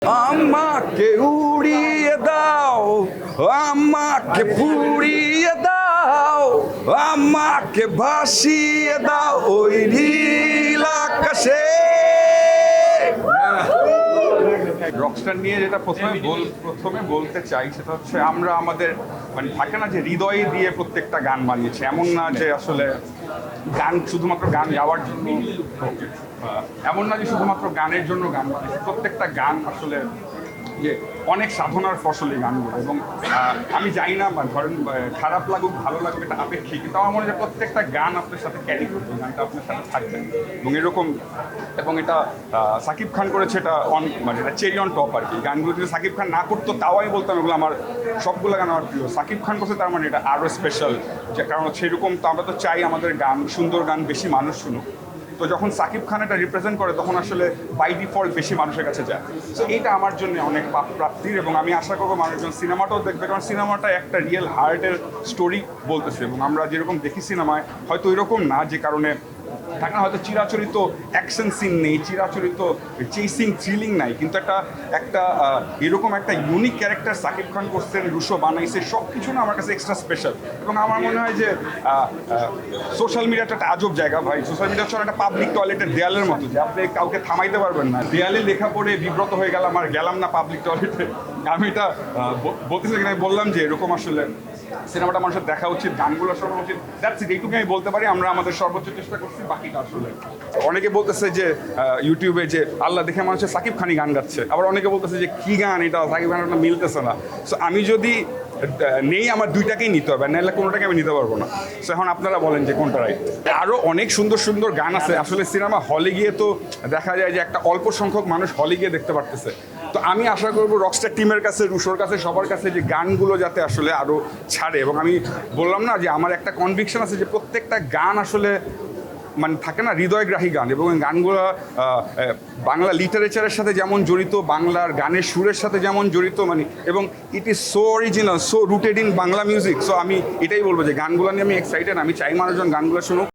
আমাকে উড়িয়ে দাও, আমাকে পুড়িয়ে দাও, আমাকে ভাসিয়ে দাও ওই নীল আকাশে। রকস্টার নিয়ে যেটা প্রথমে বলতে চাই সেটা হচ্ছে আমরা আমাদের মানে থাকে না যে হৃদয়ে দিয়ে প্রত্যেকটা গান বানিয়েছি, এমন না যে আসলে গান শুধুমাত্র গান গাওয়ার জন্য, এমন না যে শুধুমাত্র গানের জন্য গান বানিয়েছি। প্রত্যেকটা গান আসলে যে অনেক সাধনার ফসল এই গানগুলো, এবং আমি জানি না ধরেন খারাপ লাগুক ভালো লাগুক এটা আপেক্ষিক, কিন্তু আমার মনে হয় প্রত্যেকটা গান আপনার সাথে ক্যারি করবে, গানটা আপনার সাথে থাকবে এবং এরকম, এবং এটা সাকিব খান করেছে, এটা মানে এটা চেরি অন টপ আর কি। গানগুলো যদি সাকিব খান না করতো তাও আমি বলতাম এগুলো আমার সবগুলো গান আমার প্রিয়। সাকিব খান করছে তার মানে এটা আরও স্পেশাল, যে কারণ হচ্ছে এরকম তো আমরা তো চাই আমাদের গান, সুন্দর গান বেশি মানুষ শুনুক। তো যখন সাকিব খান এটা রিপ্রেজেন্ট করে তখন আসলে বাই ডিফল্ট বেশি মানুষের কাছে যায়। তো এইটা আমার জন্য অনেক প্রাপ্তির, এবং আমি আশা করবো মানুষজন সিনেমাটাও দেখবে, কারণ সিনেমাটা একটা রিয়েল হার্টের স্টোরি বলতেছে, এবং আমরা যেরকম দেখি সিনেমায় হয়তো এরকম না, যে কারণে থাকে না হয়তো চিরাচরিত অ্যাকশন সিন নেই, চিরাচরিত চেসিং থ্রিলিং নাই, কিন্তু একটা এরকম একটা ইউনিক ক্যারেক্টার সাকিব খান করছেন, রুশো বানাইছে, সব কিছু না আমার কাছে এক্সট্রা স্পেশাল। এবং আমার মনে হয় যে সোশ্যাল মিডিয়াটা একটা আজব জায়গা ভাই। সোশ্যাল মিডিয়া হচ্ছে একটা পাবলিক টয়লেটের দেয়ালের মতো, যে আপনি কাউকে থামাইতে পারবেন না। দেয়ালে লেখা পড়ে বিব্রত হয়ে গেলাম আর গেলাম না পাবলিক টয়লেটে। আমি এটা বলতেছি, আমি বললাম যে এরকম আসলে সিনেমাটা মানুষের দেখা উচিত, গানগুলো শোনা উচিত। দ্যাটস ইট, এইটুকু আমি বলতে পারি। আমরা আমাদের সর্বোচ্চ চেষ্টা করছি, বাকিটা আসলে অনেকে বলতেছে যে ইউটিউবে যে আল্লাহ দেখে মানুষের সাকিব খানই গান গাচ্ছে, আবার অনেকে বলতেছে যে কী গান এটা, সাকিব খানটা মিলতেছে না। সো আমি যদি নেই আমার দুইটাকেই নিতে হবে, নাহলে কোনোটাকে আমি নিতে পারবো না। সো এখন আপনারা বলেন যে কোনটা রাইট। আরও অনেক সুন্দর সুন্দর গান আছে আসলে। সিনেমা হলে গিয়ে তো দেখা যায় যে একটা অল্প সংখ্যক মানুষ হলে গিয়ে দেখতে পারতেছে। তো আমি আশা করবো রকস্টার টিমের কাছে, রুশোর কাছে, সবার কাছে যে গানগুলো যাতে আসলে আরও ছাড়ে। এবং আমি বললাম না যে আমার একটা কনভিকশন আছে যে প্রত্যেকটা গান আসলে মানে থাকে না হৃদয়গ্রাহী গান, এবং গানগুলো বাংলা লিটারেচারের সাথে যেমন জড়িত, বাংলার গানের সুরের সাথে যেমন জড়িত, মানে এবং it is so original, so rooted in Bangla music. So আমি এটাই বলবো যে গানগুলো নিয়ে আমি এক্সাইটেড, আমি চাই মানুষজন গানগুলো শুনুক।